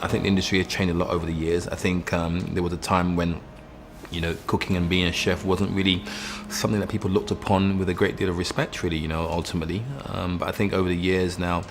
I think the industry has changed a lot over the years. I think there was a time when, you know, cooking and being a chef wasn't really something that people looked upon with a great deal of respect, really, you know, ultimately. But I think over the years now,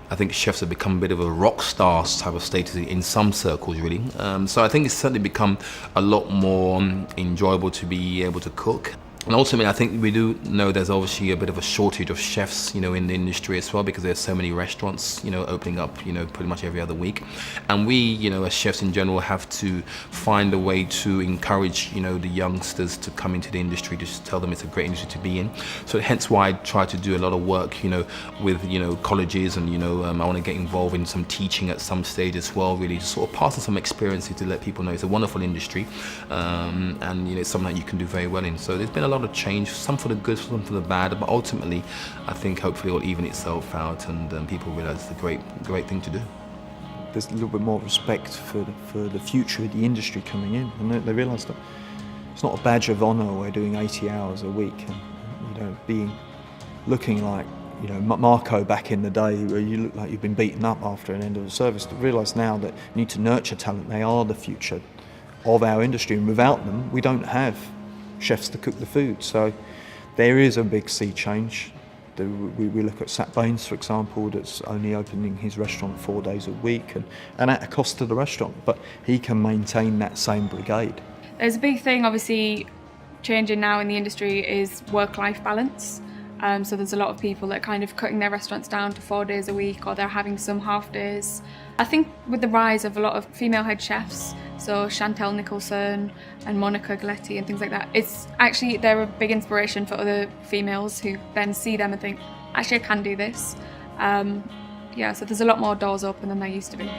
I think chefs have become a bit of a rock star type of status in some circles, really. So I think it's certainly become a lot more enjoyable to be able to cook. And ultimately, I think we do know there's obviously a bit of a shortage of chefs, you know, in the industry as well, because there's so many restaurants, you know, opening up, you know, pretty much every other week. And we, you know, as chefs in general, have to find a way to encourage, you know, the youngsters to come into the industry, just tell them it's a great industry to be in. So hence why I try to do a lot of work, you know, with, you know, colleges, and, you know, I want to get involved in some teaching at some stage as well, really, to sort of pass on some experiences to let people know it's a wonderful industry, and, you know, it's something that you can do very well in. So there's been a lot of change, some for the good, some for the bad, but ultimately I think hopefully it will even itself out, and people realise it's a great thing to do. There's a little bit more respect for the future of the industry coming in, and they realise that it's not a badge of honour we're doing 80 hours a week, and, you know, looking like, you know, Marco back in the day, where you look like you've been beaten up after an end of the service. To realise now that you need to nurture talent. They are the future of our industry, and without them we don't have chefs to cook the food. So there is a big sea change. We look at Sat Baines, for example, that's only opening his restaurant 4 days a week, and at a cost to the restaurant, but he can maintain that same brigade. There's a big thing obviously changing now in the industry is work-life balance. So there's a lot of people that are kind of cutting their restaurants down to 4 days a week, or they're having some half days. I think with the rise of a lot of female head chefs, so Chantel Nicholson and Monica Galetti and things like that, they're a big inspiration for other females who then see them and think, actually I can do this. So there's a lot more doors open than there used to be.